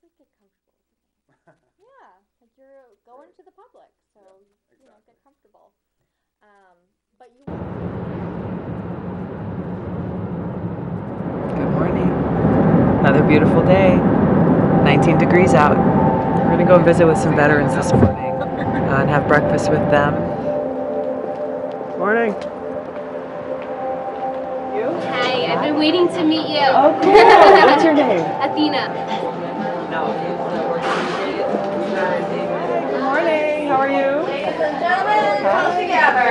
like get comfortable with the name. Yeah, like you're going to the public, so you know, get comfortable. But you. Good morning. Another beautiful day. 19 degrees out. We're gonna go visit with some veterans this morning and have breakfast with them. Morning. You? Hi, I've been waiting to meet you. Oh, cool. What's your name? Athena. Good morning. How are you? Ladies and gentlemen, come together.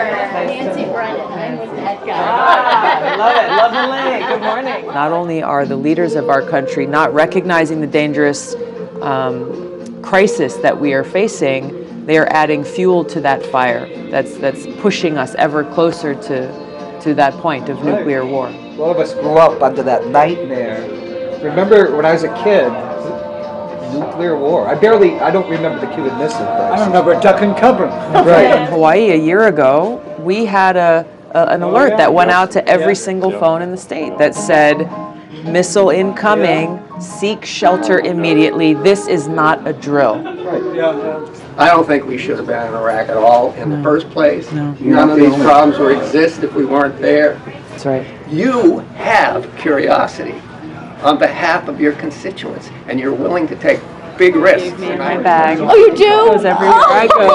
Nancy Brennan. I'm with that guy. I love it. Love the link. Good morning. Not only are the leaders of our country not recognizing the dangerous crisis that we are facing, they are adding fuel to that fire that's pushing us ever closer to that point of nuclear war. A lot of us grew up under that nightmare. Remember when I was a kid, nuclear war. I don't remember the Cuban Missile Crisis. I remember duck and cover. Right. In Hawaii a year ago, we had an alert that went out to every single phone in the state that said, missile incoming, seek shelter immediately. This is not a drill. I don't think we should have been in Iraq at all in the first place. No. None of these problems would exist if we weren't there. That's right. You have curiosity on behalf of your constituents, and you're willing to take big risks. Gave me in my bag. Oh, you do? Goes everywhere I go.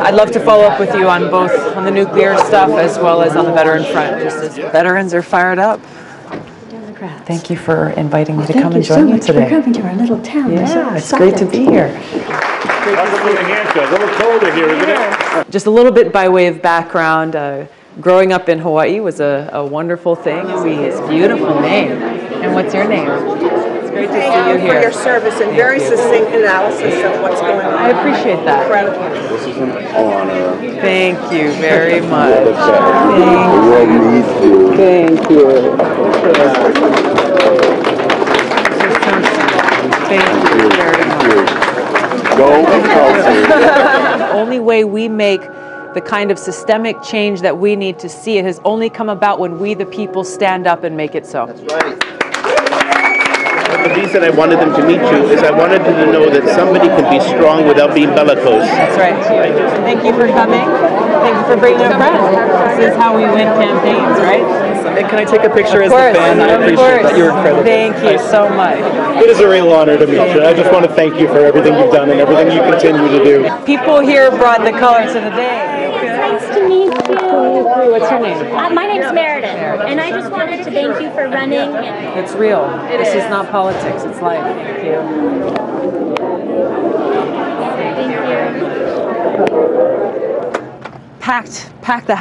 I'd love to follow up with you on both on the nuclear stuff as well as on the veteran front, just as veterans are fired up. Thank you for inviting me to come and join you today. Thank you so much for coming to our little town. Yeah, it's great to be here. A little colder here, isn't it? Just a little bit by way of background, growing up in Hawaii was a wonderful thing. It's a beautiful name. And what's your name? It's great to see you here. For your service and very succinct analysis of what's going on. I appreciate that. This is an honor. Thank you very much. The world needs you. Thank you. Thank you very much. Go and The only way we make the kind of systemic change that we need to see it has only come about when we, the people, stand up and make it so. That's right. The reason I wanted them to meet you is I wanted them to know that somebody can be strong without being bellicose. That's right. Thank you for coming. Thank you for bringing a friend. This is how we win campaigns, right? And can I take a picture as the fan? I appreciate that. You're incredible. Thank you so much. It is a real honor to meet you. I just want to thank you for everything you've done and everything you continue to do. People here brought the colors of the day. Nice to meet you. What's your name? My name's Meredith, and I just wanted to thank you for running. It's real. This is not politics. It's life. Thank you. Packed the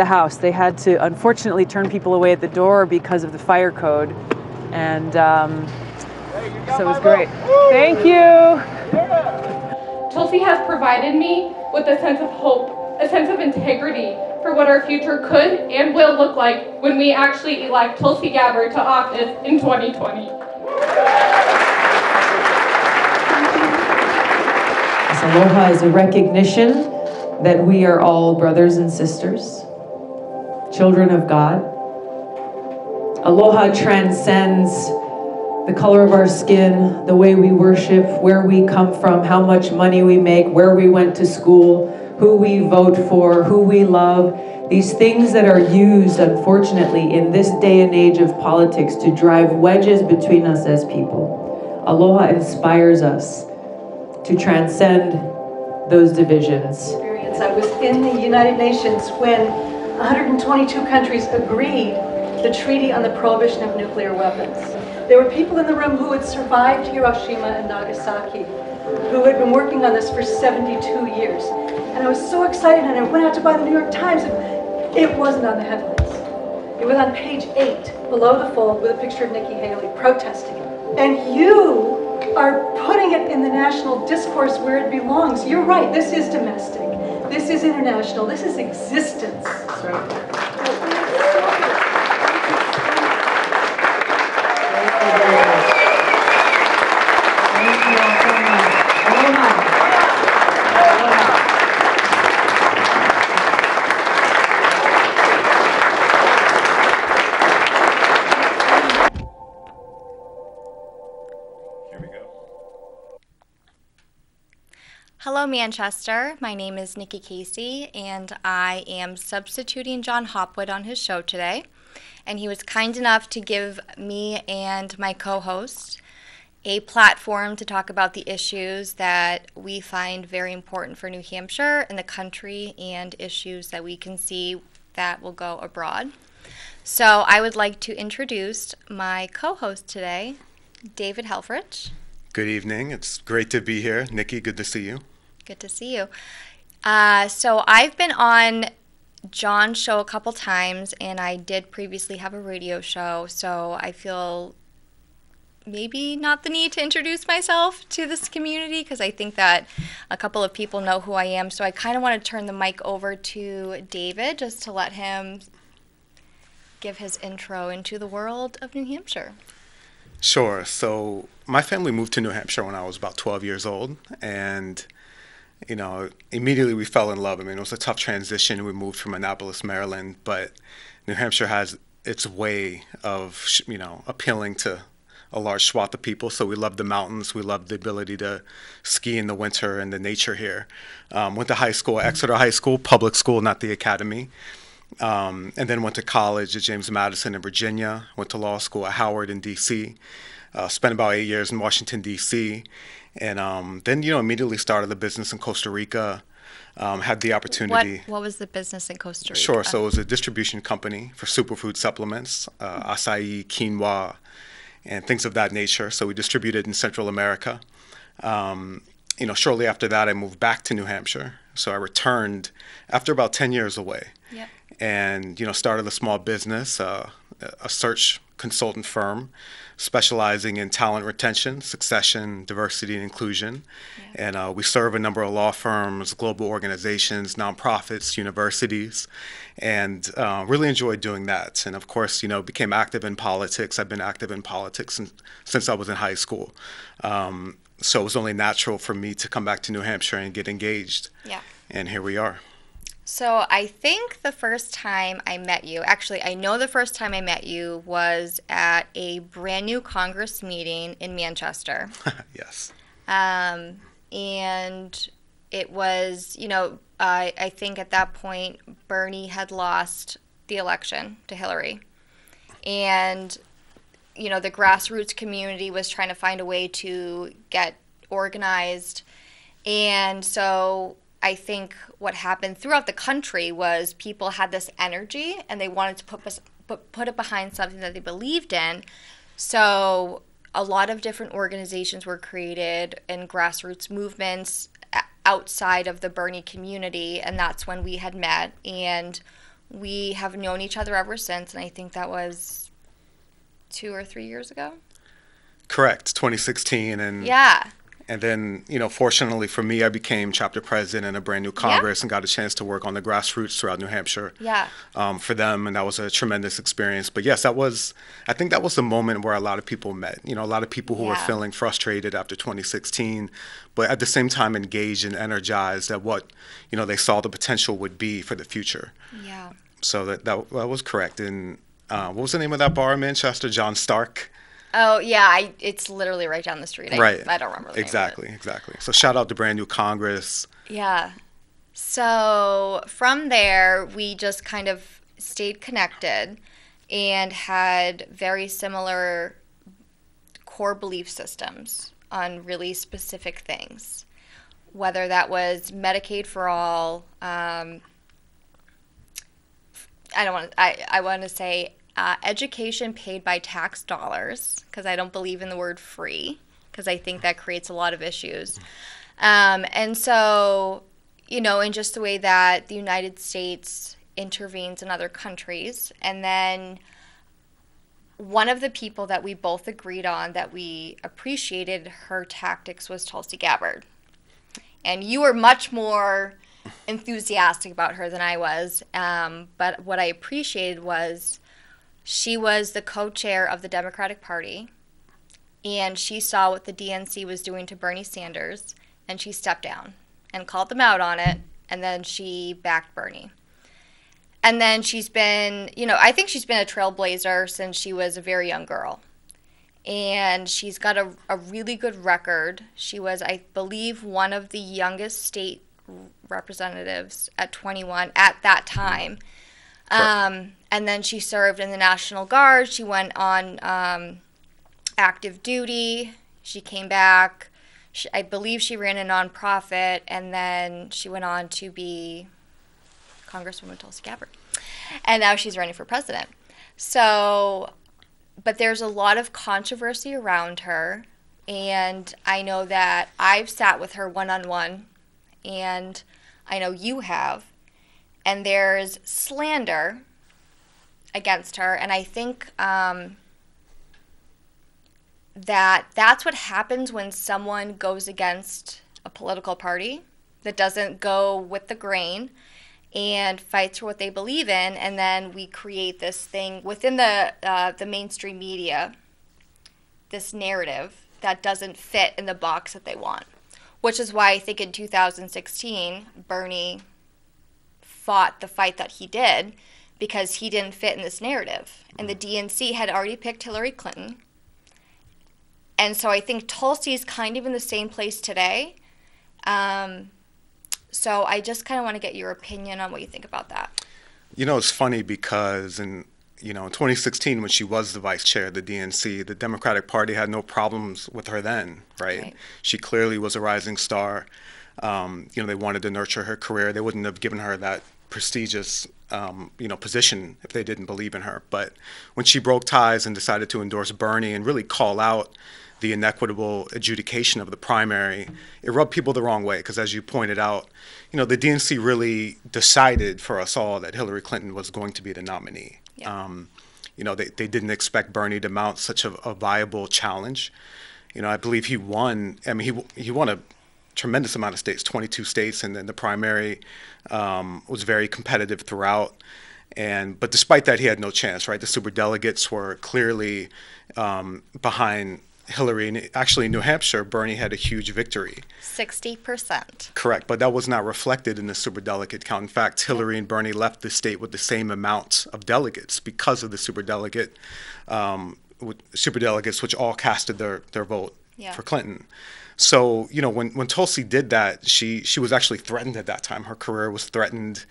house. They had to unfortunately turn people away at the door because of the fire code, and so it was great. Thank you. Tulsi has provided me with a sense of hope, a sense of integrity for what our future could and will look like when we actually elect Tulsi Gabbard to office in 2020. Aloha is a recognition that we are all brothers and sisters, children of God. Aloha transcends the color of our skin, the way we worship, where we come from, how much money we make, where we went to school, who we vote for, who we love. These things that are used, unfortunately, in this day and age of politics to drive wedges between us as people. Aloha inspires us to transcend those divisions. I was in the United Nations when 122 countries agreed the Treaty on the Prohibition of Nuclear Weapons. There were people in the room who had survived Hiroshima and Nagasaki, who had been working on this for 72 years. And I was so excited, and I went out to buy the New York Times, and it wasn't on the headlines. It was on page 8, below the fold, with a picture of Nikki Haley protesting it. And you are putting it in the national discourse where it belongs. You're right, this is domestic. This is international. This is existence. That's right. Hello, Manchester. My name is Nikki Casey, and I am substituting John Hopwood on his show today. And he was kind enough to give me and my co-host a platform to talk about the issues that we find very important for New Hampshire and the country, and issues that we can see that will go abroad. So I would like to introduce my co-host today, David Helfrich. Good evening. It's great to be here. Nikki, good to see you. Good to see you. So I've been on John's show a couple times, and I did previously have a radio show, so I feel maybe not the need to introduce myself to this community, because I think that a couple of people know who I am. So I kind of want to turn the mic over to David just to let him give his intro into the world of New Hampshire. Sure. So my family moved to New Hampshire when I was about 12 years old, and immediately we fell in love. I mean, it was a tough transition. We moved from Annapolis, Maryland, but New Hampshire has its way of, appealing to a large swath of people. So we love the mountains. We love the ability to ski in the winter and the nature here. Went to high school, Exeter High School, public school, not the academy. And then went to college at James Madison in Virginia. Went to law school at Howard in D.C. Spent about 8 years in Washington, D.C. And then, immediately started the business in Costa Rica. Had the opportunity. What was the business in Costa Rica? Sure. So it was a distribution company for superfood supplements, acai, quinoa, and things of that nature. So we distributed in Central America. Shortly after that, I moved back to New Hampshire. So I returned after about 10 years away. Yep. And, started a small business, a search consultant firm specializing in talent retention, succession, diversity, and inclusion. Yeah. And we serve a number of law firms, global organizations, nonprofits, universities, and really enjoyed doing that. And of course, became active in politics. I've been active in politics since I was in high school. So it was only natural for me to come back to New Hampshire and get engaged. Yeah. And here we are. So I think the first time I met you, actually I know the first time I met you was at a brand new Congress meeting in Manchester. Yes. And it was, I think at that point Bernie had lost the election to Hillary. And, the grassroots community was trying to find a way to get organized. And so I think what happened throughout the country was people had this energy and they wanted to put it behind something that they believed in. So a lot of different organizations were created and grassroots movements outside of the Bernie community, and that's when we had met, and we have known each other ever since, and I think that was 2 or 3 years ago. Correct, 2016. And yeah. And then, fortunately for me, I became chapter president in a brand new Congress and got a chance to work on the grassroots throughout New Hampshire for them. And that was a tremendous experience. But yes, I think that was the moment where a lot of people met, a lot of people who were feeling frustrated after 2016, but at the same time engaged and energized at what, they saw the potential would be for the future. Yeah. So that was correct. And what was the name of that bar in Manchester? John Stark. Oh, yeah, it's literally right down the street. Right. I don't remember the name of it. Exactly. So shout out to brand new Congress. Yeah. So from there, we just kind of stayed connected and had very similar core belief systems on really specific things, whether that was Medicaid for all. I want to say education paid by tax dollars, because I don't believe in the word free, because I think that creates a lot of issues. And so, in just the way that the United States intervenes in other countries. And then one of the people that we both agreed on that we appreciated her tactics was Tulsi Gabbard. And you were much more enthusiastic about her than I was. But what I appreciated was she was the co-chair of the Democratic Party, and she saw what the DNC was doing to Bernie Sanders, and she stepped down and called them out on it, and then she backed Bernie. And then she's been, I think she's been a trailblazer since she was a very young girl. and she's got a really good record. She was, I believe, one of the youngest state representatives at 21 at that time. And then she served in the National Guard. She went on active duty. She came back. I believe she ran a nonprofit, and then she went on to be Congresswoman Tulsi Gabbard. And now she's running for president. So, but there's a lot of controversy around her, and I know that I've sat with her one-on-one, and I know you have, and there's slander against her, and I think that's what happens when someone goes against a political party that doesn't go with the grain and fights for what they believe in, and then we create this thing within the mainstream media, this narrative that doesn't fit in the box that they want, which is why I think in 2016, Bernie fought the fight that he did because he didn't fit in this narrative. And the DNC had already picked Hillary Clinton. And so I think Tulsi's kind of in the same place today. So I just kind of want to get your opinion on what you think about that. You know, it's funny because in 2016, when she was the vice chair of the DNC, the Democratic Party had no problems with her then, right? She clearly was a rising star. They wanted to nurture her career. They wouldn't have given her that prestigious, position if they didn't believe in her. But when she broke ties and decided to endorse Bernie and really call out the inequitable adjudication of the primary, it rubbed people the wrong way because, as you pointed out, the DNC really decided for us all that Hillary Clinton was going to be the nominee. Yeah. They didn't expect Bernie to mount such a viable challenge. I believe he won. I mean, he won a tremendous amount of states, 22 states, and then the primary was very competitive throughout. But despite that, he had no chance, right? The superdelegates were clearly behind Hillary. And actually, in New Hampshire, Bernie had a huge victory. 60%. Correct, but that was not reflected in the superdelegate count. In fact, Hillary and Bernie left the state with the same amount of delegates because of the superdelegates, which all casted their vote for Clinton. So, when Tulsi did that, she was actually threatened at that time. Her career was threatened.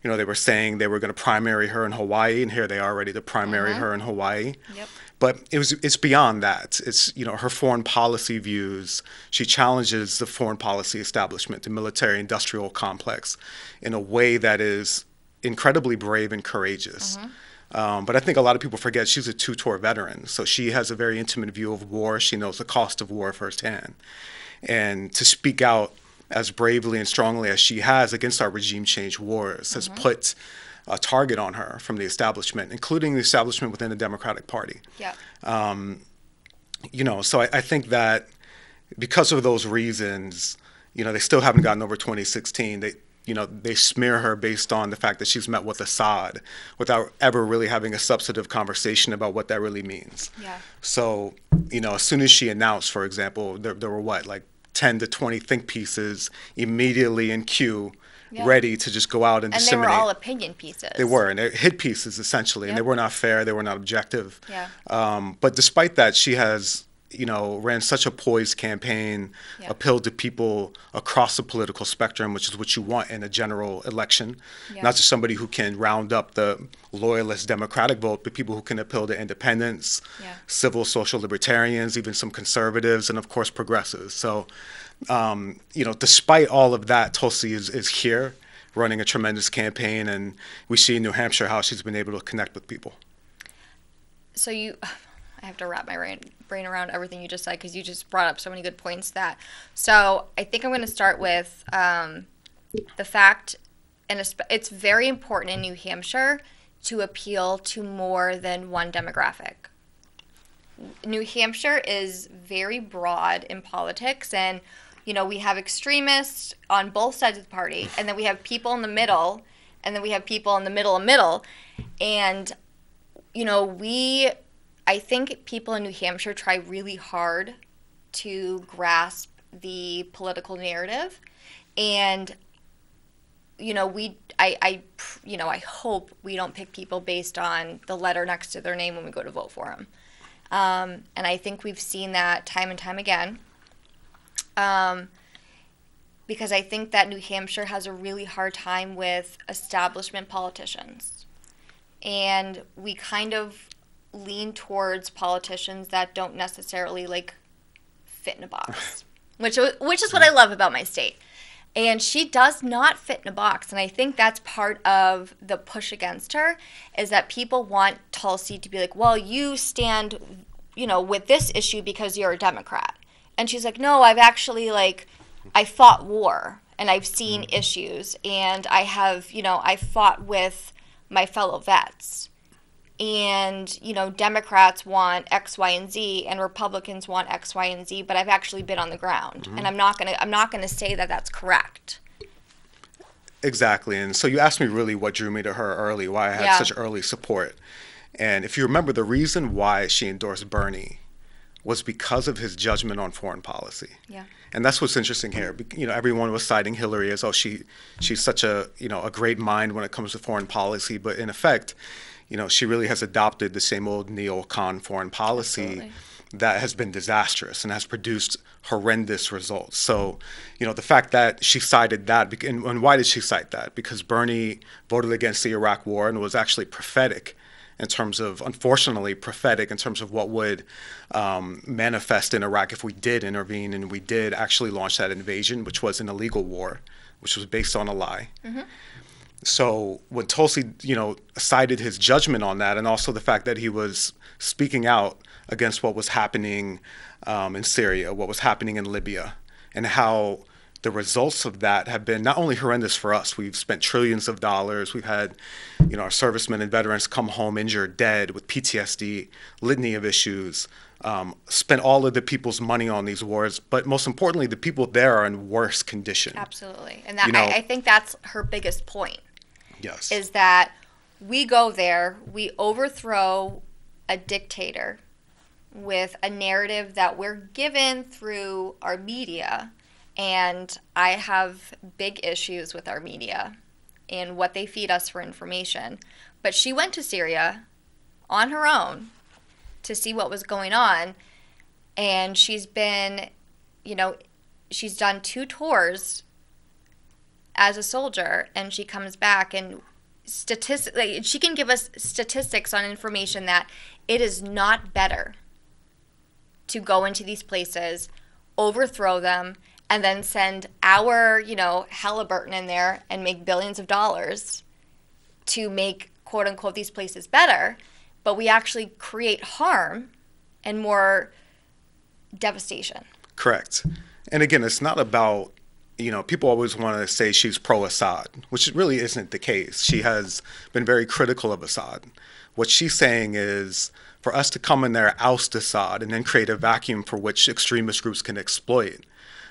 They were saying they were going to primary her in Hawaii, and here they are ready to primary her in Hawaii. Yep. But it's beyond that. It's, her foreign policy views. She challenges the foreign policy establishment, the military-industrial complex, in a way that is incredibly brave and courageous. But I think a lot of people forget she's a two-tour veteran, so she has a very intimate view of war. She knows the cost of war firsthand. And to speak out as bravely and strongly as she has against our regime change wars has put a target on her from the establishment, including the establishment within the Democratic Party. Yeah. So I think that because of those reasons, they still haven't gotten over 2016. They smear her based on the fact that she's met with Assad without ever really having a substantive conversation about what that really means. Yeah. So, as soon as she announced, for example, there were 10 to 20 think pieces immediately in queue, ready to just go out and disseminate. And they were all opinion pieces. They were, and they're hit pieces, essentially, and they were not fair, they were not objective. Yeah. But despite that, she has ran such a poised campaign, appealed to people across the political spectrum, which is what you want in a general election. Not just somebody who can round up the loyalist Democratic vote, but people who can appeal to independents, civil social libertarians, even some conservatives, and of course progressives. So, despite all of that, Tulsi is here running a tremendous campaign, and we see in New Hampshire how she's been able to connect with people. So I have to wrap my brain around everything you just said because you just brought up so many good points. So I think I'm going to start with the fact, and it's very important in New Hampshire to appeal to more than one demographic. New Hampshire is very broad in politics, and we have extremists on both sides of the party, and then we have people in the middle, and then we have people in the middle, and I think people in New Hampshire try really hard to grasp the political narrative, and I hope we don't pick people based on the letter next to their name when we go to vote for them. And I think we've seen that time and time again. Because I think that New Hampshire has a really hard time with establishment politicians. And we kind of lean towards politicians that don't necessarily like fit in a box, which is what I love about my state. And she does not fit in a box. And I think that's part of the push against her, is that people want Tulsi to be like, well, you stand, with this issue because you're a Democrat. And she's like, no, I've actually I fought war and I've seen issues, and I have, I fought with my fellow vets. And, Democrats want X, Y, and Z, and Republicans want X, Y, and Z, but I've actually been on the ground. Mm-hmm. And I'm not gonna say that that's correct. Exactly. And so you asked me really what drew me to her early, why I had such early support. And if you remember, the reason why she endorsed Bernie was because of his judgment on foreign policy. Yeah. And that's what's interesting here. Everyone was citing Hillary as, she's such a great mind when it comes to foreign policy. But in effect, she really has adopted the same old neocon foreign policy that has been disastrous and has produced horrendous results. So, the fact that she cited that, and why did she cite that? Because Bernie voted against the Iraq War and was actually prophetic in terms of, unfortunately, prophetic in terms of what would manifest in Iraq if we did intervene and we did actually launch that invasion, which was an illegal war, which was based on a lie. Mm-hmm. So when Tulsi, cited his judgment on that, and also the fact that he was speaking out against what was happening in Syria, what was happening in Libya, and how the results of that have been not only horrendous for us. We've spent trillions of dollars. We've had, our servicemen and veterans come home injured, dead, with PTSD, litany of issues, spent all of the people's money on these wars. But most importantly, the people there are in worse condition. Absolutely. And that, I think that's her biggest point. Yes. Is that we go there, we overthrow a dictator with a narrative that we're given through our media. And I have big issues with our media and what they feed us for information. But she went to Syria on her own to see what was going on. And she's been, she's done 2 tours as a soldier, and she comes back and statistically, she can give us statistics on information that it is not better to go into these places, overthrow them, and then send our, Halliburton in there and make billions of dollars to make, quote unquote, these places better. But we actually create harm and more devastation. Correct. And again, it's not about, people always want to say she's pro-Assad, which really isn't the case. She has been very critical of Assad. What she's saying is, for us to come in there, oust Assad, and then create a vacuum for which extremist groups can exploit,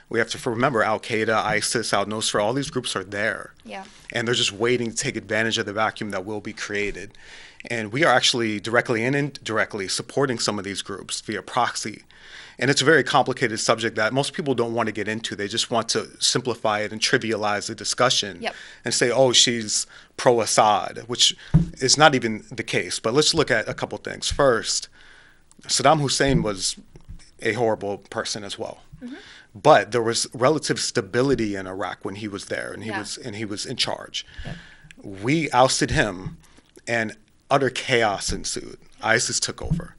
we have to remember Al-Qaeda, ISIS, Al-Nusra, all these groups are there. Yeah. And they're just waiting to take advantage of the vacuum that will be created. And we are actually directly and indirectly supporting some of these groups via proxy. And it's a very complicated subject that most people don't want to get into. They just want to simplify it and trivialize the discussion and say, she's pro-Assad, which is not even the case. But let's look at a couple things. First, Saddam Hussein was a horrible person as well. Mm-hmm. But there was relative stability in Iraq when he was there, and he was in charge. Yep. We ousted him, and utter chaos ensued. ISIS took over.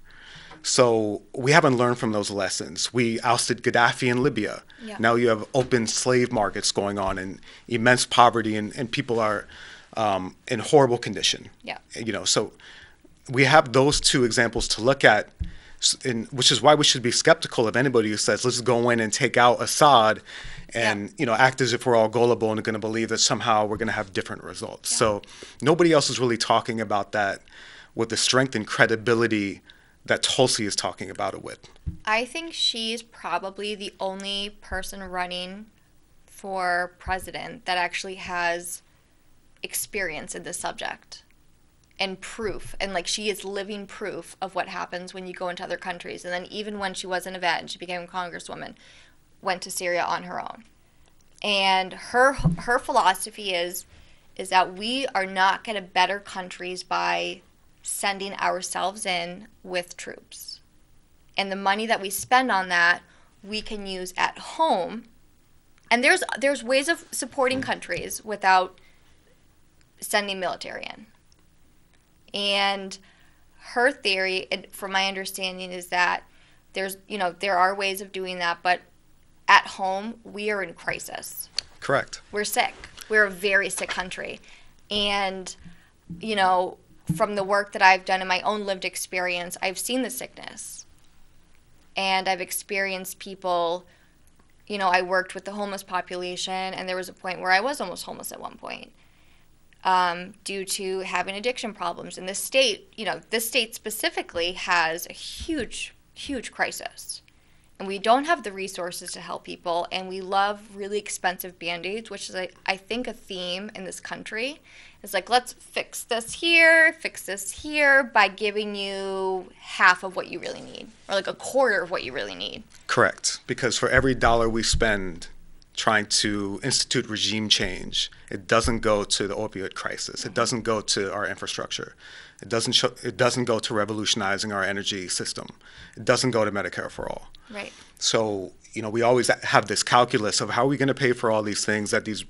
So we haven't learned from those lessons. We ousted Gaddafi in Libya. Yeah. Now you have open slave markets going on and immense poverty, and people are in horrible condition. Yeah. So we have those 2 examples to look at, which is why we should be skeptical of anybody who says, let's go in and take out Assad and act as if we're all gullible and going to believe that somehow we're going to have different results. Yeah. So nobody else is really talking about that with the strength and credibility that Tulsi is talking about it with. I think she's probably the only person running for president that actually has experience in this subject and proof. And she is living proof of what happens when you go into other countries. And then even when she wasn't a vet and she became a congresswoman, went to Syria on her own. And her philosophy is that we are not going to better countries by sending ourselves in with troops. And the money that we spend on that, we can use at home. And there's ways of supporting countries without sending military in. And her theory, from my understanding, is that there are ways of doing that, but at home, we are in crisis. Correct. We're sick. We're a very sick country. And, from the work that I've done in my own lived experience, I've seen the sickness. And I've experienced people, I worked with the homeless population, and there was a point where I was almost homeless at one point due to having addiction problems. And this state specifically has a huge, huge crisis. And we don't have the resources to help people, and we love really expensive Band-Aids, which is, I think, a theme in this country. It's like, let's fix this here by giving you half of what you really need, or like a quarter of what you really need. Correct. Because for every dollar we spend trying to institute regime change, it doesn't go to the opioid crisis. It doesn't go to our infrastructure. It doesn't go to revolutionizing our energy system. It doesn't go to Medicare for all. Right. So, we always have this calculus of how are we going to pay for all these things that these,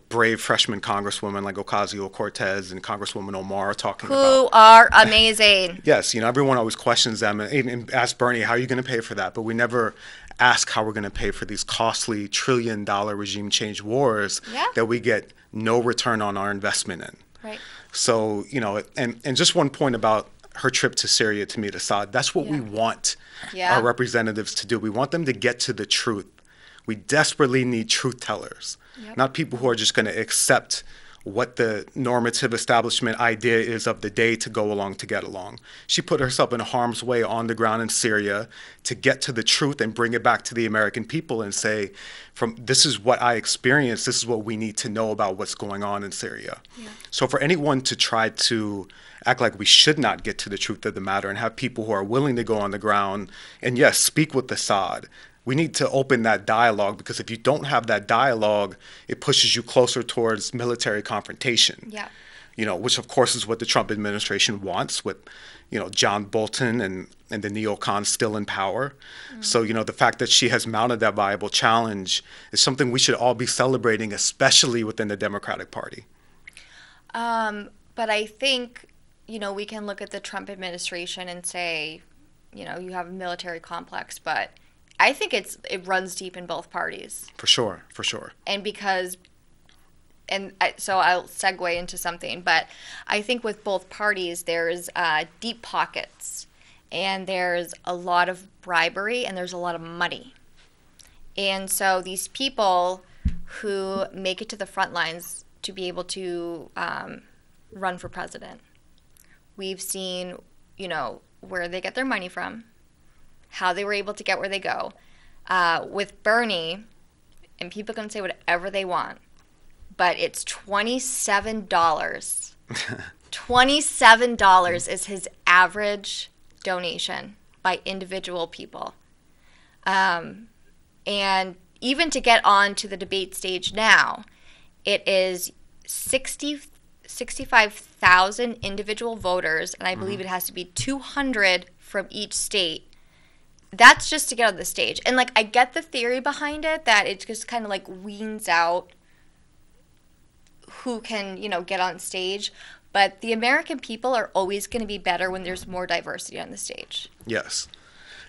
brave freshman congresswomen like Ocasio-Cortez and Congresswoman Omar are talking about. Who are amazing. Yes, everyone always questions them and asks Bernie, how are you going to pay for that? But we never ask how we're going to pay for these costly trillion-dollar regime change wars that we get no return on our investment in. Right. So, and just one point about her trip to Syria to meet Assad, that's what we want our representatives to do. We want them to get to the truth. We desperately need truth tellers, not people who are just going to accept what the normative establishment idea is of the day to go along to get along. She put herself in harm's way on the ground in Syria to get to the truth and bring it back to the American people and say, this is what I experienced, this is what we need to know about what's going on in Syria. Yeah. So for anyone to try to act like we should not get to the truth of the matter and have people who are willing to go on the ground and, yes, speak with Assad, we need to open that dialogue, because if you don't have that dialogue, it pushes you closer towards military confrontation. Yeah. Which of course is what the Trump administration wants, with, John Bolton and the neocons still in power. Mm. So, the fact that she has mounted that viable challenge is something we should all be celebrating, especially within the Democratic Party. But I think, we can look at the Trump administration and say, you have a military complex, but I think it runs deep in both parties. For sure. And so I'll segue into something, but I think with both parties, there's deep pockets, and there's a lot of bribery, and there's a lot of money. And so these people who make it to the front lines to be able to run for president, we've seen, where they get their money from, how they were able to get where they go. With Bernie, and people can say whatever they want, but it's $27. $27 is his average donation by individual people. And even to get on to the debate stage now, it is 65,000 individual voters, and I believe it has to be 200 from each state. That's just to get on the stage. And, I get the theory behind it, that it just kind of, weans out who can, get on stage. But the American people are always going to be better when there's more diversity on the stage. Yes,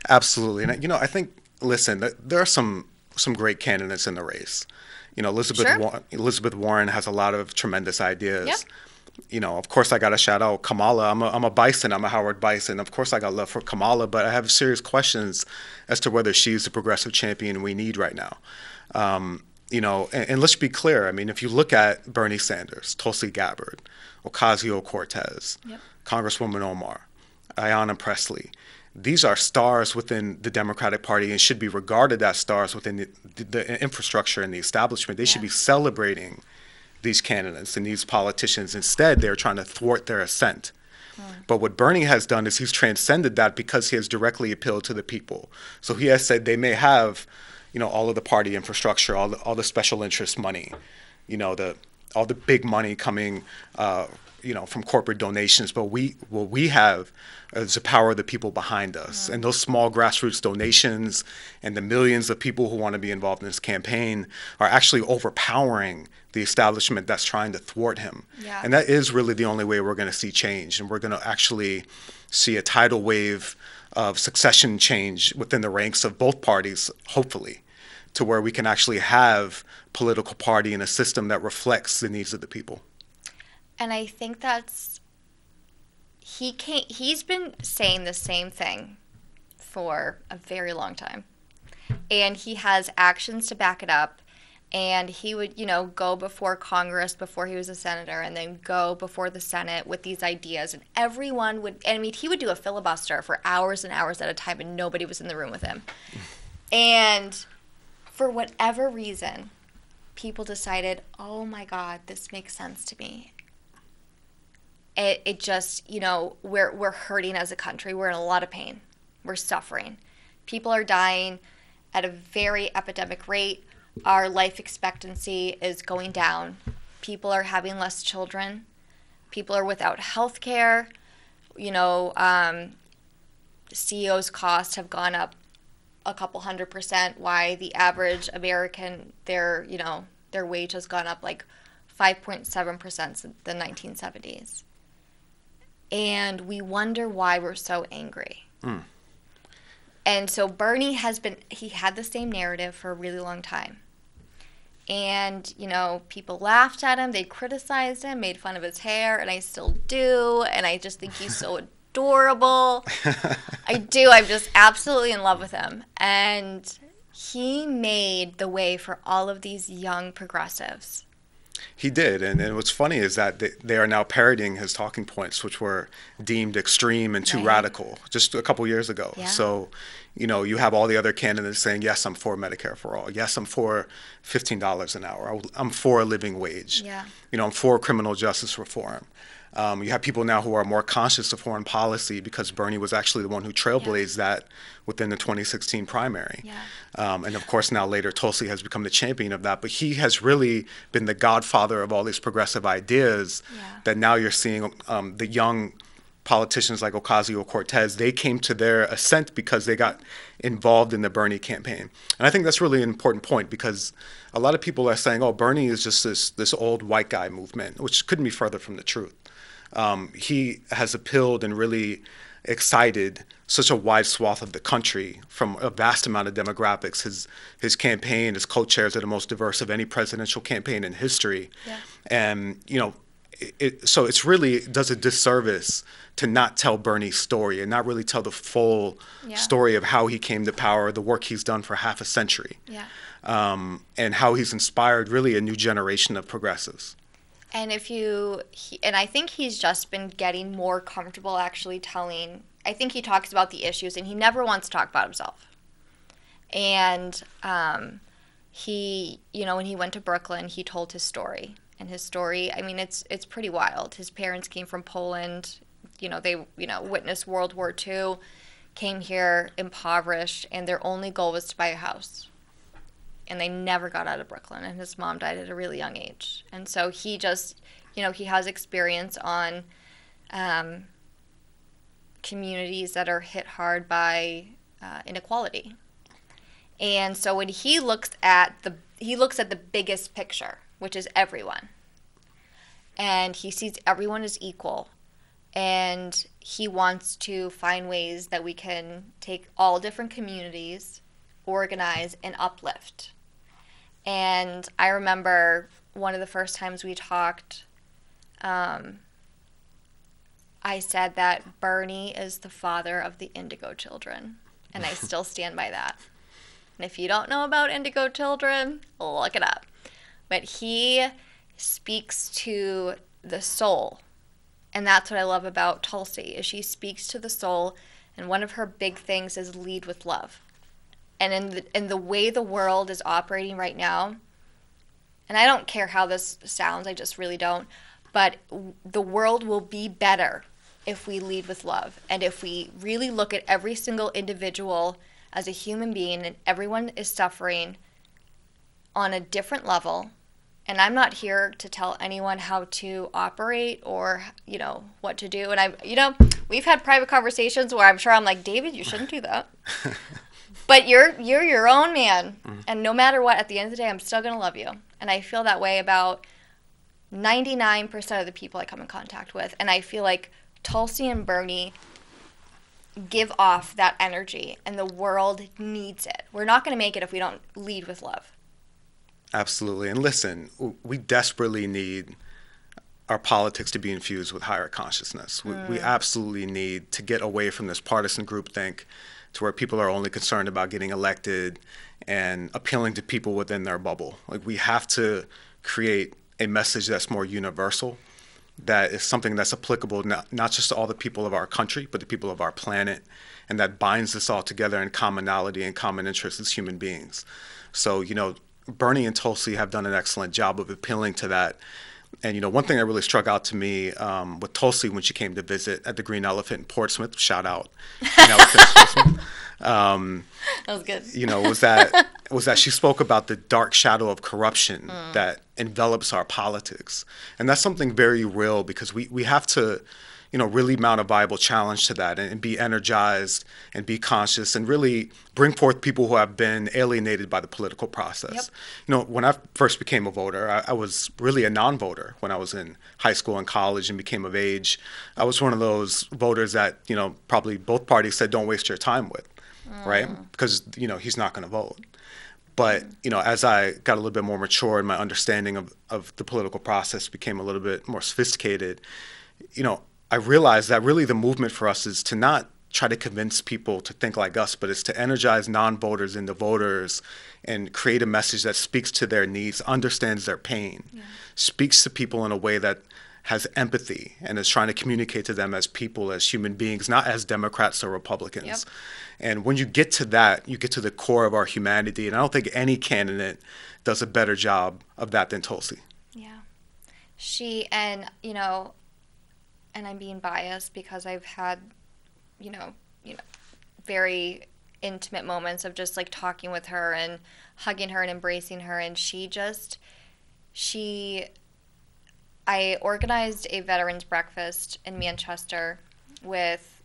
absolutely. And, I think, listen, there are some great candidates in the race. Elizabeth Warren has a lot of tremendous ideas. Yep. Of course, I got to shout out Kamala. I'm a Bison. I'm a Howard Bison. Of course, I got love for Kamala, but I have serious questions as to whether she's the progressive champion we need right now. And let's be clear. I mean, if you look at Bernie Sanders, Tulsi Gabbard, Ocasio-Cortez, Congresswoman Omar, Ayanna Pressley, these are stars within the Democratic Party and should be regarded as stars within the infrastructure and the establishment. They should be celebrating these candidates and these politicians. Instead, they're trying to thwart their ascent. But what Bernie has done is he's transcended that because he has directly appealed to the people. So he has said they may have, all of the party infrastructure, all the special interest money, all the big money coming, from corporate donations, but what we have is the power of the people behind us. And those small grassroots donations and the millions of people who want to be involved in this campaign are actually overpowering the establishment that's trying to thwart him. Yeah. And that is really the only way we're going to see change. And we're going to actually see a tidal wave of succession change within the ranks of both parties, hopefully, to where we can actually have political party and a system that reflects the needs of the people. And I think he's been saying the same thing for a very long time. And he has actions to back it up. And he would, go before Congress before he was a senator, and then go before the Senate with these ideas. And everyone would, he would do a filibuster for hours and hours at a time, and nobody was in the room with him. And for whatever reason, people decided, oh my God, this makes sense to me. It just, we're hurting as a country. We're in a lot of pain. We're suffering. People are dying at a very epidemic rate. Our life expectancy is going down. People are having less children. People are without health care. CEOs' costs have gone up a couple 100%, why the average American, their wage has gone up like 5.7% since the 1970s. And we wonder why we're so angry. And so Bernie he had the same narrative for a really long time. And, people laughed at him, they criticized him, made fun of his hair, and I still do, and I just think he's so adorable. I do, I'm just absolutely in love with him. And he made the way for all of these young progressives. He did, and what's funny is that they are now parodying his talking points, which were deemed extreme and too radical just a couple years ago. Yeah. So, you have all the other candidates saying, yes, I'm for Medicare for all. Yes, I'm for $15 an hour. I'm for a living wage. Yeah. I'm for criminal justice reform. You have people now who are more conscious of foreign policy because Bernie was actually the one who trailblazed that within the 2016 primary. Yeah. And of course, now later, Tulsi has become the champion of that. But he has really been the godfather of all these progressive ideas that now you're seeing the young politicians like Ocasio-Cortez, they came to their ascent because they got involved in the Bernie campaign. And I think that's really an important point because a lot of people are saying, oh, Bernie is just this old white guy movement, which couldn't be further from the truth. He has appealed and really excited such a wide swath of the country from a vast amount of demographics. His campaign, his co-chairs are the most diverse of any presidential campaign in history. Yeah. And, so it's really does a disservice to not tell Bernie's story and not really tell the full story of how he came to power, the work he's done for half a century, and how he's inspired really a new generation of progressives. And and I think he's just been getting more comfortable actually telling, I think he talks about the issues and he never wants to talk about himself. And he, when he went to Brooklyn, he told his story. And his story, it's pretty wild. His parents came from Poland, they, witnessed World War II, came here impoverished, and their only goal was to buy a house. And they never got out of Brooklyn, and his mom died at a really young age. And so he just, he has experience on communities that are hit hard by inequality. And so when he looks at the biggest picture, which is everyone, and he sees everyone as equal, and he wants to find ways that we can take all different communities, organize, and uplift. And I remember one of the first times we talked, I said that Bernie is the father of the Indigo Children, and I still stand by that. And if you don't know about Indigo Children, look it up. But he speaks to the soul, and that's what I love about Tulsi, is she speaks to the soul, and one of her big things is lead with love. And in the way the world is operating right now, and I don't care how this sounds, I just really don't, but the world will be better if we lead with love. And if we really look at every single individual as a human being, and everyone is suffering on a different level, And I'm not here to tell anyone how to operate or, what to do. And we've had private conversations where I'm sure I'm like, David, you shouldn't do that. But you're your own man. And no matter what, at the end of the day, I'm still going to love you. And I feel that way about 99% of the people I come in contact with. And I feel like Tulsi and Bernie give off that energy, and the world needs it. We're not going to make it if we don't lead with love. Absolutely. And listen, we desperately need our politics to be infused with higher consciousness. We absolutely need to get away from this partisan groupthink to where people are only concerned about getting elected and appealing to people within their bubble. Like, we have to create a message that's more universal, that is something that's applicable not just to all the people of our country, but the people of our planet, and that binds us all together in commonality and common interests as human beings. So, Bernie and Tulsi have done an excellent job of appealing to that. And, one thing that really struck out to me with Tulsi when she came to visit at the Green Elephant in Portsmouth, shout out, Green Elephant in Portsmouth, that was good. Was that she spoke about the dark shadow of corruption that envelops our politics. And that's something very real, because we have to, really mount a viable challenge to that and be energized and be conscious and really bring forth people who have been alienated by the political process. Yep. When I first became a voter, I was really a non-voter when I was in high school and college and became of age. I was one of those voters that, probably both parties said, don't waste your time with, right? Because, he's not going to vote. But, as I got a little bit more mature and my understanding of the political process became a little bit more sophisticated, I realized that really the movement for us is to not try to convince people to think like us, but it's to energize non-voters into voters and create a message that speaks to their needs, understands their pain, speaks to people in a way that has empathy and is trying to communicate to them as people, as human beings, not as Democrats or Republicans. Yep. And when you get to that, you get to the core of our humanity. And I don't think any candidate does a better job of that than Tulsi. Yeah. And I'm being biased because I've had, very intimate moments of just like talking with her and hugging her and embracing her. And I organized a veterans breakfast in Manchester with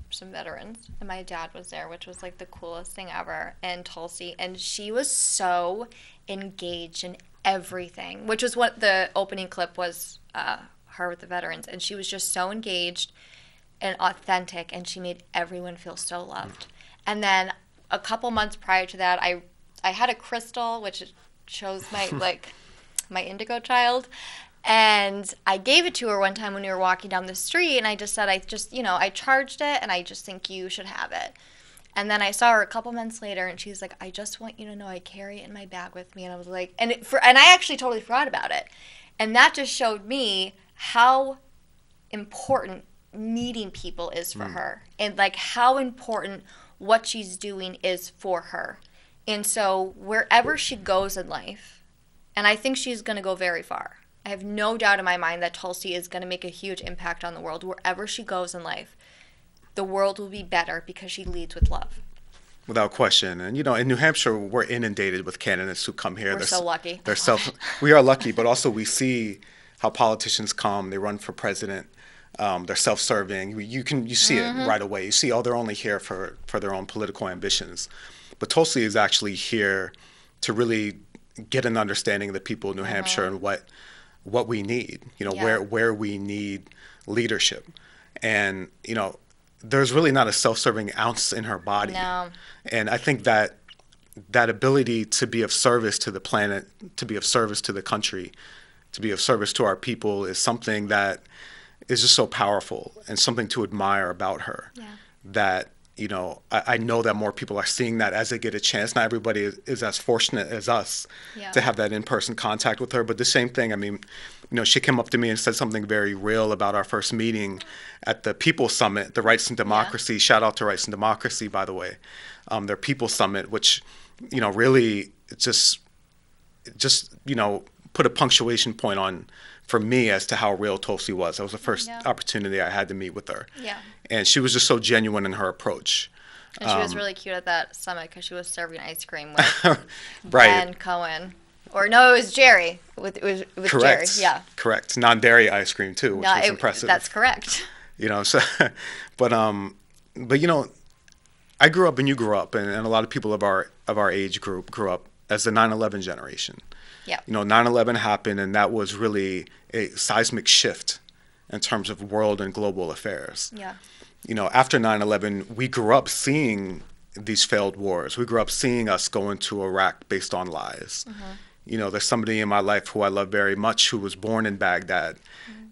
some veterans, and my dad was there, which was like the coolest thing ever, and Tulsi, and she was so engaged in everything, which was what the opening clip was, her with the veterans, and she was just so engaged and authentic, and she made everyone feel so loved. And then a couple months prior to that, I had a crystal, which shows my my indigo child, and I gave it to her one time when we were walking down the street, and I just said, I charged it, and I just think you should have it. And then I saw her a couple months later, and she's like, I just want you to know I carry it in my bag with me. And I was like, and I actually totally forgot about it. And that just showed me how important meeting people is for her, and like how important what she's doing is for her. And so wherever she goes in life, and I think she's going to go very far. I have no doubt in my mind that Tulsi is going to make a huge impact on the world. Wherever she goes in life, the world will be better because she leads with love. Without question. And, in New Hampshire, we're inundated with candidates who come here. We're so lucky. We are lucky, but also we see how politicians come, they run for president, they're self-serving. You see it right away. You see, they're only here for their own political ambitions. But Tulsi is actually here to really get an understanding of the people of New Hampshire and what we need, where we need leadership. And, there's really not a self-serving ounce in her body. No. And I think that ability to be of service to the planet, to be of service to the country, to be of service to our people is something that is just so powerful and something to admire about her. Yeah. That, I know that more people are seeing that as they get a chance. Not everybody is as fortunate as us to have that in-person contact with her. But the same thing, she came up to me and said something very real about our first meeting at the People Summit, the Rights and Democracy. Yeah. Shout out to Rights and Democracy, by the way. Their People Summit, which, really just put a punctuation point on for me as to how real Tulsi was. That was the first opportunity I had to meet with her. Yeah. And she was just so genuine in her approach. And she was really cute at that summit because she was serving ice cream with Ben Cohen. Or no, it was Jerry. It was Correct. Jerry. Yeah. Correct. Non-dairy ice cream too, which was impressive. That's correct. You know, so, but you know, I grew up and you grew up, and a lot of people of our age group grew up as the 9/11 generation. Yeah. You know, 9/11 happened, and that was really a seismic shift in terms of world and global affairs. Yeah. You know, after 9/11, we grew up seeing these failed wars. We grew up seeing us go into Iraq based on lies. Mm-hmm. You know, there's somebody in my life who I love very much who was born in Baghdad,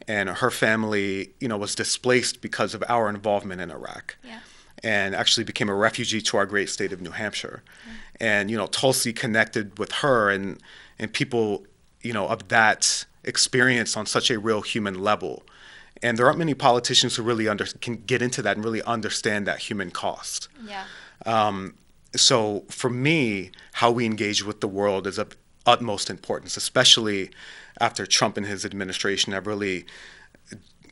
and her family, you know, was displaced because of our involvement in Iraq. Yeah. And actually became a refugee to our great state of New Hampshire. And, you know, Tulsi connected with her and people, you know, of that experience on such a real human level. And there aren't many politicians who really can get into that and really understand that human cost. Yeah. So for me, how we engage with the world is of utmost importance, especially after Trump and his administration have really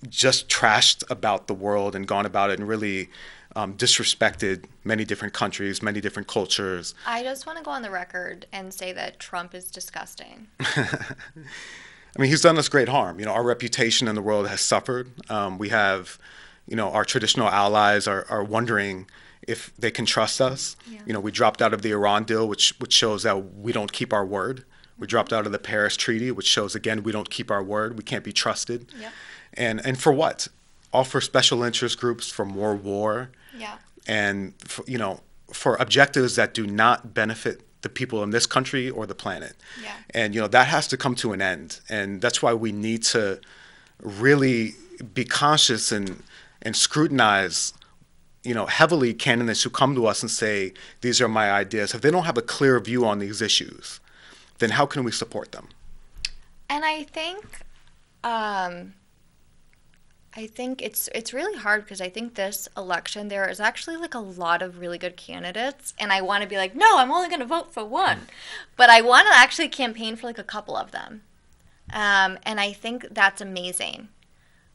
just trashed about the world and gone about it and really disrespected many different countries, many different cultures. I just want to go on the record and say that Trump is disgusting. I mean, he's done us great harm. You know, our reputation in the world has suffered. We have, you know, our traditional allies are wondering if they can trust us. Yeah. You know, we dropped out of the Iran deal, which shows that we don't keep our word. We dropped out of the Paris Treaty, which shows, again, we don't keep our word. We can't be trusted. Yep. And for what? All for special interest groups, for more war. Yeah. And, for, you know, for objectives that do not benefit the people in this country or the planet. Yeah. And, you know, that has to come to an end. And that's why we need to really be conscious and scrutinize, you know, heavily candidates who come to us and say, these are my ideas. If they don't have a clear view on these issues, then how can we support them? And I think it's really hard because I think this election there is actually like a lot of really good candidates, and I want to be like, no, I'm only going to vote for one, but I want to actually campaign for like a couple of them, and I think that's amazing,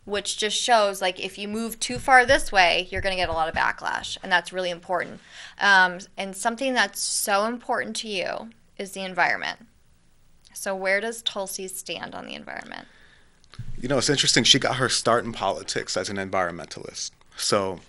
which just shows like if you move too far this way, you're going to get a lot of backlash, and that's really important. And something that's so important to you is the environment. So where does Tulsi stand on the environment? You know, it's interesting. She got her start in politics as an environmentalist. So,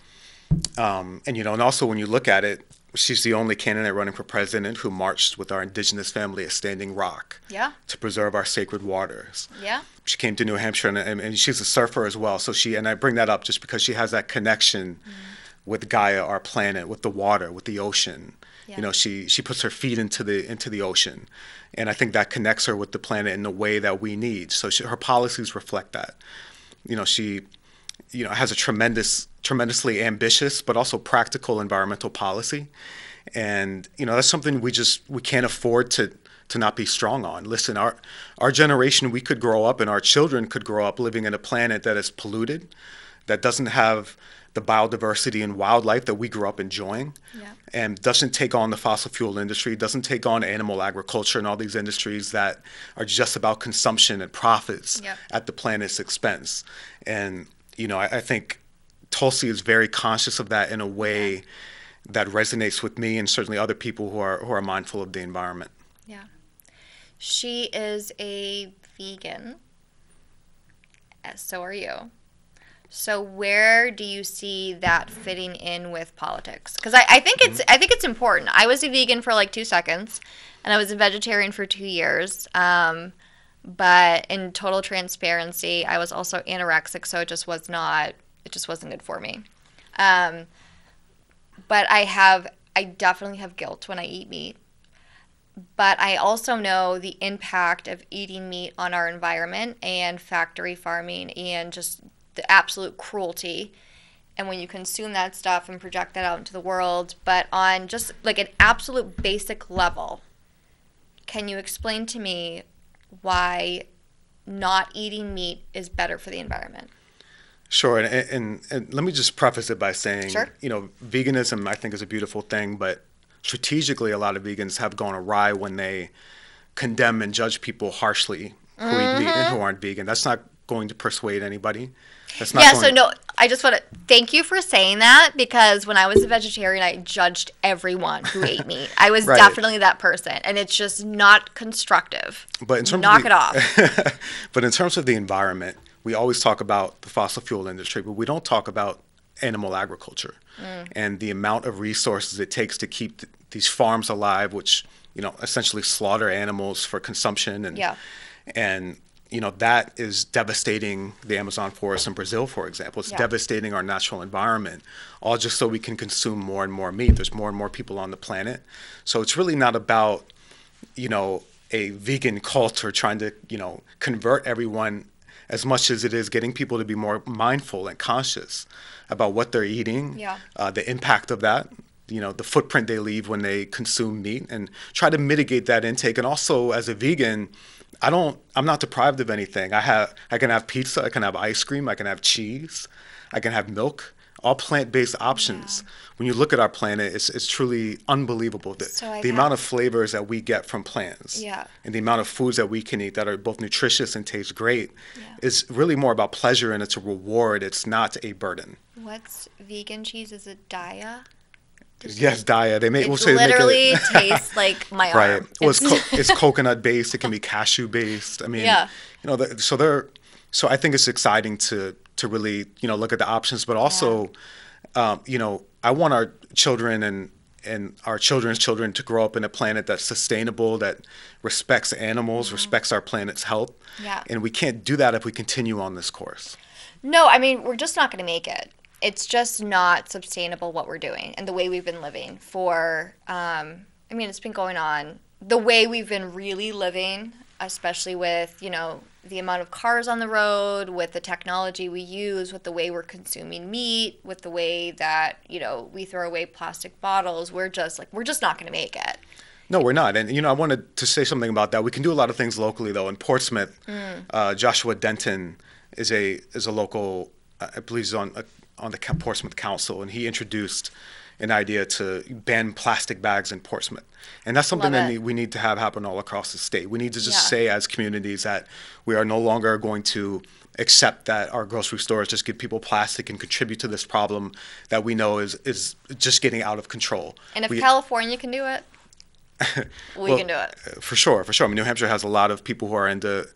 and, you know, and also when you look at it, she's the only candidate running for president who marched with our indigenous family at Standing Rock. Yeah. To preserve our sacred waters. Yeah. She came to New Hampshire, and she's a surfer as well. So and I bring that up just because she has that connection with Gaia, our planet, with the water, with the ocean. Yeah. You know, she puts her feet into the ocean. And I think that connects her with the planet in the way that we need. So her policies reflect that. You know, she, you know, has a tremendously ambitious but also practical environmental policy. And, you know, that's something we can't afford to not be strong on. Listen, our generation, we could grow up and our children could grow up living in a planet that is polluted, that doesn't have the biodiversity and wildlife that we grew up enjoying, and doesn't take on the fossil fuel industry, doesn't take on animal agriculture and all these industries that are just about consumption and profits at the planet's expense. And, you know, I think Tulsi is very conscious of that in a way that resonates with me and certainly other people who are mindful of the environment. Yeah. She is a vegan. So are you. So where do you see that fitting in with politics? Because I think it's important. I was a vegan for like 2 seconds, and I was a vegetarian for 2 years. But in total transparency, I was also anorexic, so it just wasn't good for me. But I definitely have guilt when I eat meat. But I also know the impact of eating meat on our environment and factory farming and just the absolute cruelty, and when you consume that stuff and project that out into the world, but on just like an absolute basic level, can you explain to me why not eating meat is better for the environment? Sure, and let me just preface it by saying, sure, you know, veganism I think is a beautiful thing, but strategically a lot of vegans have gone awry when they condemn and judge people harshly who eat meat and who aren't vegan. That's not going to persuade anybody. That's not Yeah, going, so no, I just want to thank you for saying that, because when I was a vegetarian, I judged everyone who ate meat. I was Right. definitely that person, and it's just not constructive. But in terms Knock of it off. But in terms of the environment, we always talk about the fossil fuel industry, but we don't talk about animal agriculture and the amount of resources it takes to keep these farms alive, which, you know, essentially slaughter animals for consumption. And you know, that is devastating the Amazon forest in Brazil, for example. It's devastating our natural environment, all just so we can consume more and more meat. There's more and more people on the planet. So it's really not about, you know, a vegan cult or trying to, you know, convert everyone, as much as it is getting people to be more mindful and conscious about what they're eating, the impact of that, you know, the footprint they leave when they consume meat, and try to mitigate that intake. And also, as a vegan, I'm not deprived of anything. I can have pizza, I can have ice cream, I can have cheese, I can have milk, all plant-based options. When you look at our planet, it's truly unbelievable. The amount of flavors that we get from plants and the amount of foods that we can eat that are both nutritious and taste great is really more about pleasure, and it's a reward. It's not a burden. What's vegan cheese? Is it Daya? Yes, Daya. They make. It we'll say literally make it, tastes like my arm. Well, it's coconut based. It can be cashew based. I mean, you know, so I think it's exciting to really, you know, look at the options, but also, you know, I want our children and our children's children to grow up in a planet that's sustainable, that respects animals, respects our planet's health. And we can't do that if we continue on this course. No, I mean, we're just not going to make it. It's just not sustainable what we're doing and the way we've been living for, I mean, it's been going on. The way we've been really living, especially with, you know, the amount of cars on the road, with the technology we use, with the way we're consuming meat, with the way that, you know, we throw away plastic bottles, we're just not going to make it. No, we're not. And, you know, I wanted to say something about that. We can do a lot of things locally, though. In Portsmouth, Joshua Denton is a local, I believe he's on the Portsmouth Council, and he introduced an idea to ban plastic bags in Portsmouth. And that's something that we need to have happen all across the state. We need to just say as communities that we are no longer going to accept that our grocery stores just give people plastic and contribute to this problem that we know is just getting out of control. And if California can do it, we can do it. For sure. I mean, New Hampshire has a lot of people who are into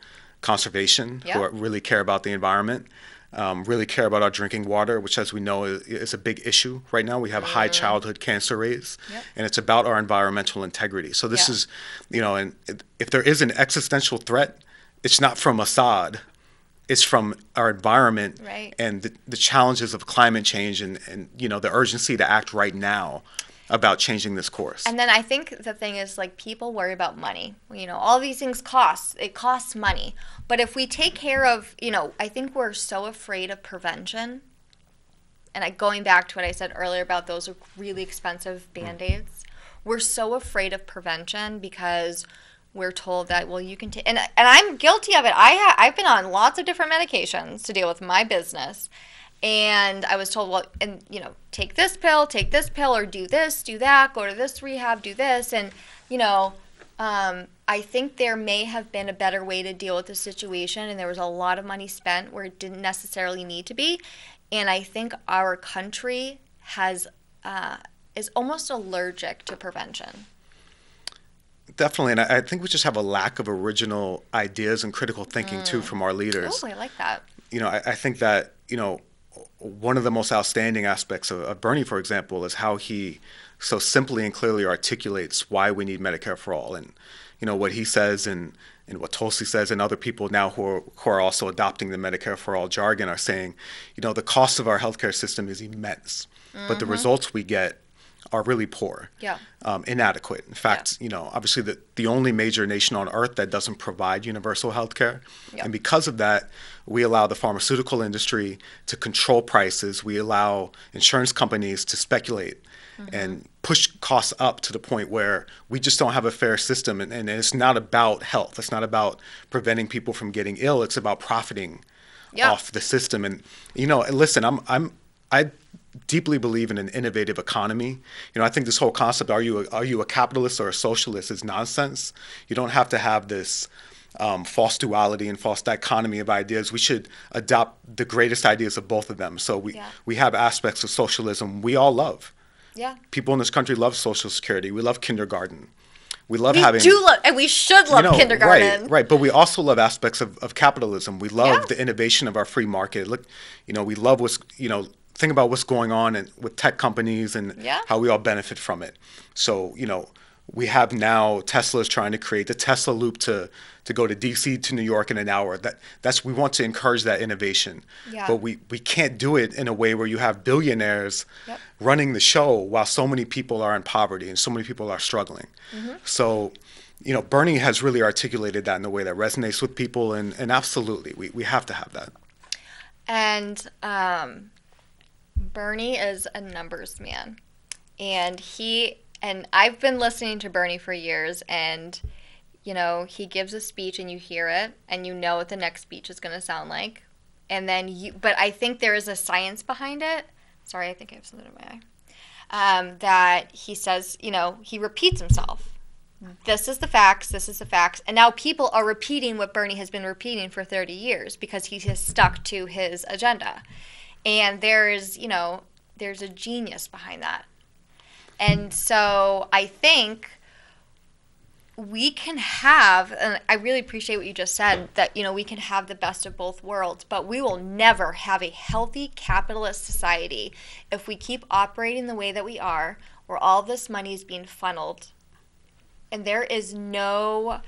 conservation, who really care about the environment. Really care about our drinking water, which, as we know, is a big issue right now. We have high childhood cancer rates, and it's about our environmental integrity. So this is, you know, and if there is an existential threat, it's not from Assad. It's from our environment and the challenges of climate change and, you know, the urgency to act right now about changing this course. And then I think the thing is, like, people worry about money. You know, all these things cost. It costs money. But if we take care of, you know, I think we're so afraid of prevention. And going back to what I said earlier about those really expensive Band-Aids, we're so afraid of prevention because we're told that, well, you can take, and I'm guilty of it. I've been on lots of different medications to deal with my business. And I was told, well, and, you know, take this pill, or do this, do that, go to this rehab, do this. And, you know, I think there may have been a better way to deal with the situation, and there was a lot of money spent where it didn't necessarily need to be. And I think our country is almost allergic to prevention. Definitely, and I think we just have a lack of original ideas and critical thinking, too, from our leaders. Oh, I like that. You know, I think that, you know, one of the most outstanding aspects of Bernie, for example, is how he so simply and clearly articulates why we need Medicare for all. And, you know, what he says and what Tulsi says and other people now who are also adopting the Medicare for all jargon are saying, you know, the cost of our healthcare system is immense, but the results we get are really poor, inadequate. In fact, you know, obviously the only major nation on earth that doesn't provide universal health care. And because of that, we allow the pharmaceutical industry to control prices. We allow insurance companies to speculate and push costs up to the point where we just don't have a fair system. And it's not about health. It's not about preventing people from getting ill. It's about profiting off the system. And, you know, listen, I deeply believe in an innovative economy. You know, I think this whole concept, are you a capitalist or a socialist, is nonsense. You don't have to have this, false duality and false dichotomy of ideas. We should adopt the greatest ideas of both of them. So we have aspects of socialism we all love. Yeah. People in this country love Social Security. We love kindergarten. We do love, and we should love kindergarten. Right. But we also love aspects of capitalism. We love the innovation of our free market. Look, we love what's, think about what's going on with tech companies and how we all benefit from it. So, we have now Tesla's trying to create the Tesla loop to go to DC to New York in an hour. We want to encourage that innovation. Yeah. But we can't do it in a way where you have billionaires running the show while so many people are in poverty and so many people are struggling. Mm-hmm. So, Bernie has really articulated that in a way that resonates with people, and absolutely, we have to have that. And Bernie is a numbers man, and I've been listening to Bernie for years, and he gives a speech and you hear it and you know what the next speech is going to sound like. And then but I think there is a science behind it. Sorry, I think I have something in my eye. That he says, he repeats himself. This is the facts, this is the facts. And now people are repeating what Bernie has been repeating for 30 years because he has stuck to his agenda. And there's a genius behind that. And so I think we can have, and I really appreciate what you just said, that, we can have the best of both worlds, but we will never have a healthy capitalist society if we keep operating the way that we are, where all this money is being funneled. And there is no,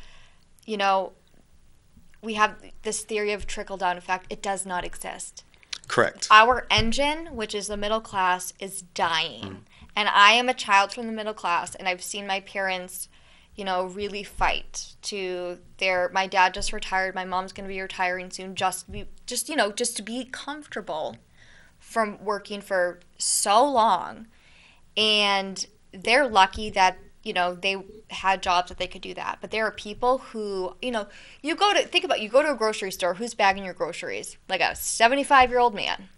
we have this theory of trickle-down effect. It does not exist. Correct. Our engine, which is the middle class, is dying. Mm. And I am a child from the middle class, and I've seen my parents, really fight my dad just retired, my mom's going to be retiring soon, just to be comfortable from working for so long. And they're lucky that, they had jobs that they could do that. But there are people who, you go to a grocery store, who's bagging your groceries? Like a 75-year-old man.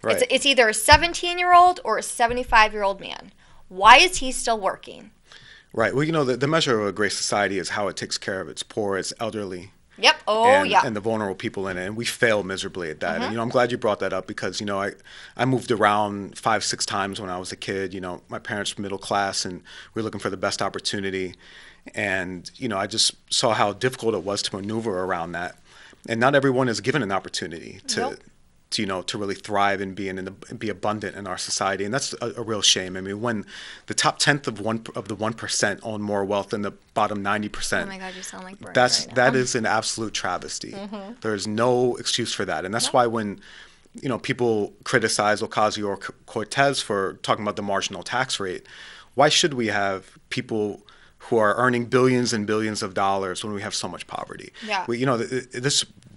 Right. It's either a 17-year-old or a 75-year-old man. Why is he still working? Right. Well, the measure of a great society is how it takes care of its poor, its elderly. Yep. And the vulnerable people in it. And we fail miserably at that. Mm-hmm. And, I'm glad you brought that up because, I moved around 5-6 times when I was a kid. My parents were middle class and we were looking for the best opportunity. And, I just saw how difficult it was to maneuver around that. And not everyone is given an opportunity to really thrive and be abundant in our society, and that's a real shame. I mean, when the top 10th of the 1% own more wealth than the bottom 90%, oh my God, you sound like Bernie that is an absolute travesty. Mm-hmm. There's no excuse for that, and that's why when people criticize Ocasio-Cortez for talking about the marginal tax rate, why should we have people who are earning billions and billions of dollars when we have so much poverty? Yeah.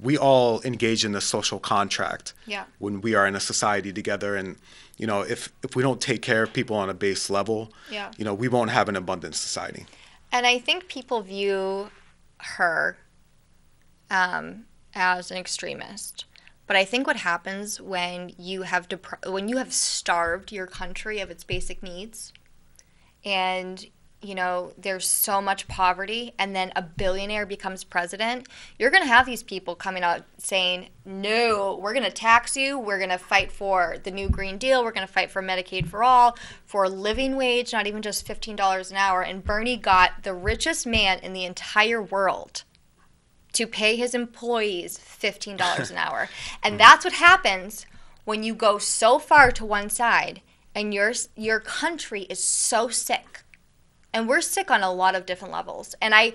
We all engage in this social contract when we are in a society together. And, if we don't take care of people on a base level, we won't have an abundant society. And I think people view her as an extremist. But I think what happens when you have starved your country of its basic needs and there's so much poverty, and then a billionaire becomes president, you're going to have these people coming out saying, no, we're going to tax you, we're going to fight for the new Green Deal, we're going to fight for Medicaid for all, for a living wage, not even just $15 an hour. And Bernie got the richest man in the entire world to pay his employees $15 an hour. And that's what happens when you go so far to one side and your country is so sick. And we're sick on a lot of different levels. And I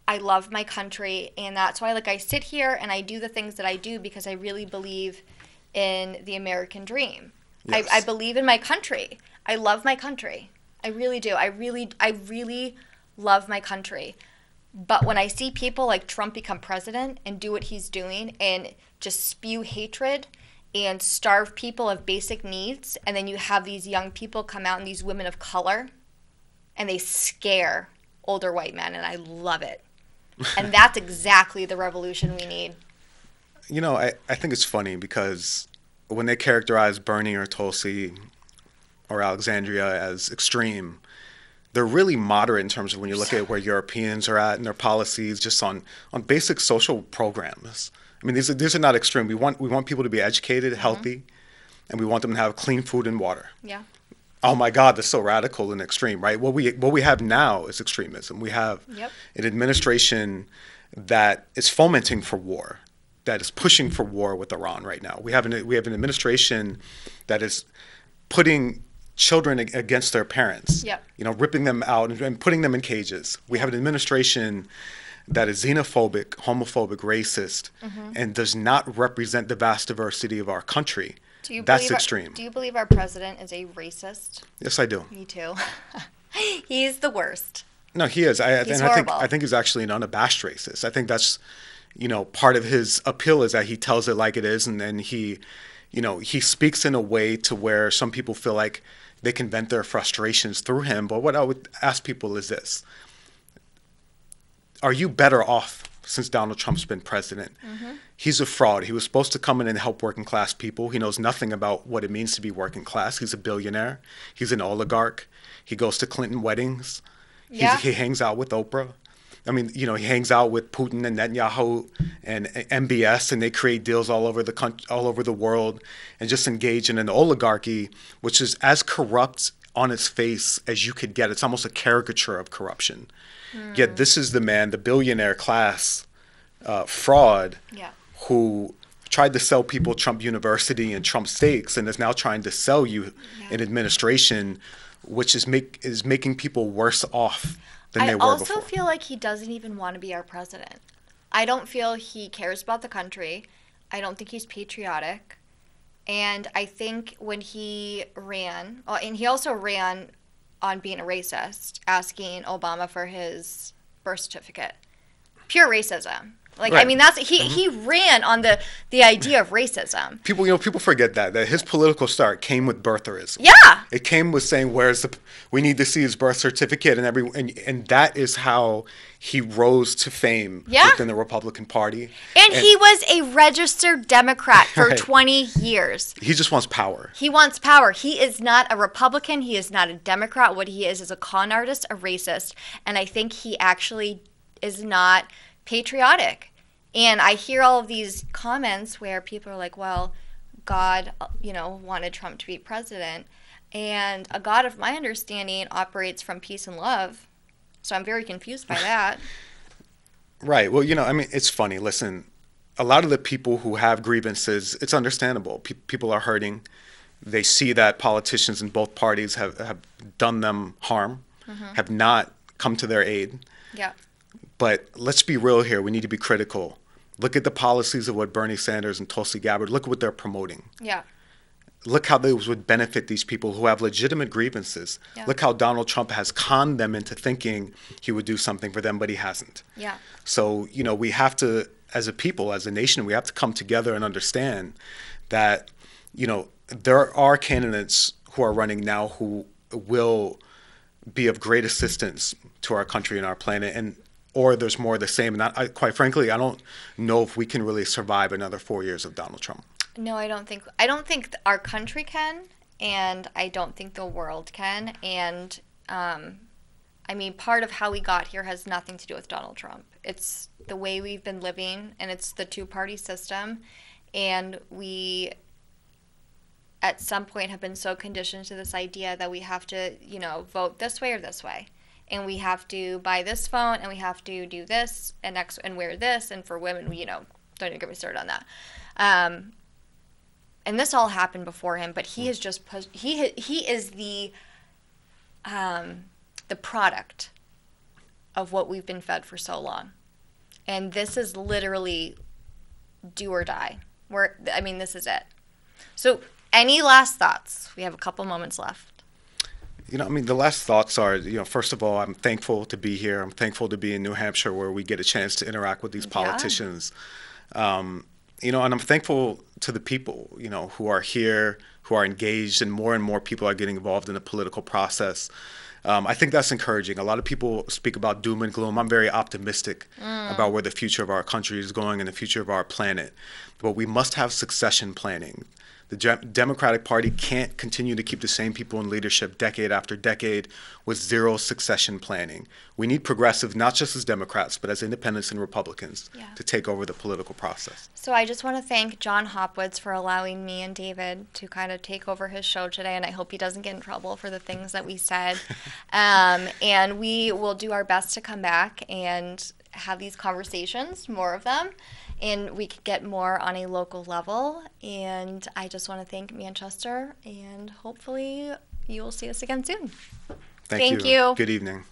love my country, and that's why I sit here and I do the things that I do because I really believe in the American dream. Yes. I believe in my country. I love my country. I really do. I really love my country. But when I see people like Trump become president and do what he's doing and just spew hatred and starve people of basic needs, and then you have these young people come out and these women of color, and they scare older white men, and I love it. And that's exactly the revolution we need. I think it's funny because when they characterize Bernie or Tulsi or Alexandria as extreme, they're really moderate in terms of when you look at where Europeans are at and their policies, just on basic social programs. I mean, these are not extreme. We want people to be educated, healthy, and we want them to have clean food and water. Yeah. Oh my God, that's so radical and extreme, right? What we have now is extremism. We have an administration that is fomenting for war, that is pushing for war with Iran right now. We have an administration that is putting children against their parents, ripping them out and putting them in cages. We have an administration that is xenophobic, homophobic, racist, and does not represent the vast diversity of our country. That's extreme. Do you believe our president is a racist? Yes, I do. Me too. He's the worst. No, he is. He's horrible. I think he's actually an unabashed racist. I think that's, part of his appeal is that he tells it like it is, and then he speaks in a way to where some people feel like they can vent their frustrations through him. But what I would ask people is this: are you better off since Donald Trump's been president? He's a fraud. He was supposed to come in and help working class people. He knows nothing about what it means to be working class. He's a billionaire. He's an oligarch. He goes to Clinton weddings. He hangs out with Oprah. I mean, he hangs out with Putin and Netanyahu and MBS, and they create deals all over the country, all over the world, and just engage in an oligarchy, which is as corrupt on its face as you could get. It's almost a caricature of corruption. Yet this is the man, the billionaire class fraud, who tried to sell people Trump University and Trump steaks, and is now trying to sell you an administration which is making people worse off than they were before. I also feel like he doesn't even want to be our president. I don't feel he cares about the country. I don't think he's patriotic. And I think when he ran, and he also ran on being a racist, asking Obama for his birth certificate. Pure racism. Like, right. I mean, that's he ran on the idea of racism. People forget that his political start came with birtherism. Yeah. It came with saying, we need to see his birth certificate, and that is how he rose to fame within the Republican Party. And he was a registered Democrat for 20 years. He just wants power. He wants power. He is not a Republican. He is not a Democrat. What he is a con artist, a racist. And I think he actually is not patriotic. And I hear all of these comments where people are like, well, God, wanted Trump to be president. And a God, of my understanding, operates from peace and love. So I'm very confused by that. Right. Well, it's funny. Listen, a lot of the people who have grievances, it's understandable. People are hurting. They see that politicians in both parties have done them harm, have not come to their aid. Yeah. But let's be real here. We need to be critical. Look at the policies of what Bernie Sanders and Tulsi Gabbard, look at what they're promoting. Yeah. Look how those would benefit these people who have legitimate grievances. Yeah. Look how Donald Trump has conned them into thinking he would do something for them, but he hasn't. Yeah. So, we have to, as a people, as a nation, we have to come together and understand that, there are candidates who are running now who will be of great assistance to our country and our planet, or there's more of the same. And quite frankly, I don't know if we can really survive another 4 years of Donald Trump. No, I don't think our country can, and I don't think the world can. And part of how we got here has nothing to do with Donald Trump. It's the way we've been living, and it's the two-party system. And we, at some point, have been so conditioned to this idea that we have to, vote this way or this way. And we have to buy this phone, and we have to do this, and wear this, and for women, don't even get me started on that. And this all happened before him, but he has just he is the product of what we've been fed for so long, and this is literally do or die. This is it. So, any last thoughts? We have a couple moments left. The last thoughts are, first of all, I'm thankful to be here. I'm thankful to be in New Hampshire where we get a chance to interact with these politicians. And I'm thankful to the people, who are here, who are engaged, and more people are getting involved in the political process. I think that's encouraging. A lot of people speak about doom and gloom. I'm very optimistic about where the future of our country is going and the future of our planet. But we must have succession planning. The Democratic Party can't continue to keep the same people in leadership decade after decade with zero succession planning. We need progressives, not just as Democrats, but as independents and Republicans, to take over the political process. So I just want to thank John Hopwoods for allowing me and David to kind of take over his show today, and I hope he doesn't get in trouble for the things that we said. And we will do our best to come back and have these conversations, more of them, and we could get more on a local level. And I just want to thank Manchester, and hopefully you will see us again soon. Thank you. you. Good evening.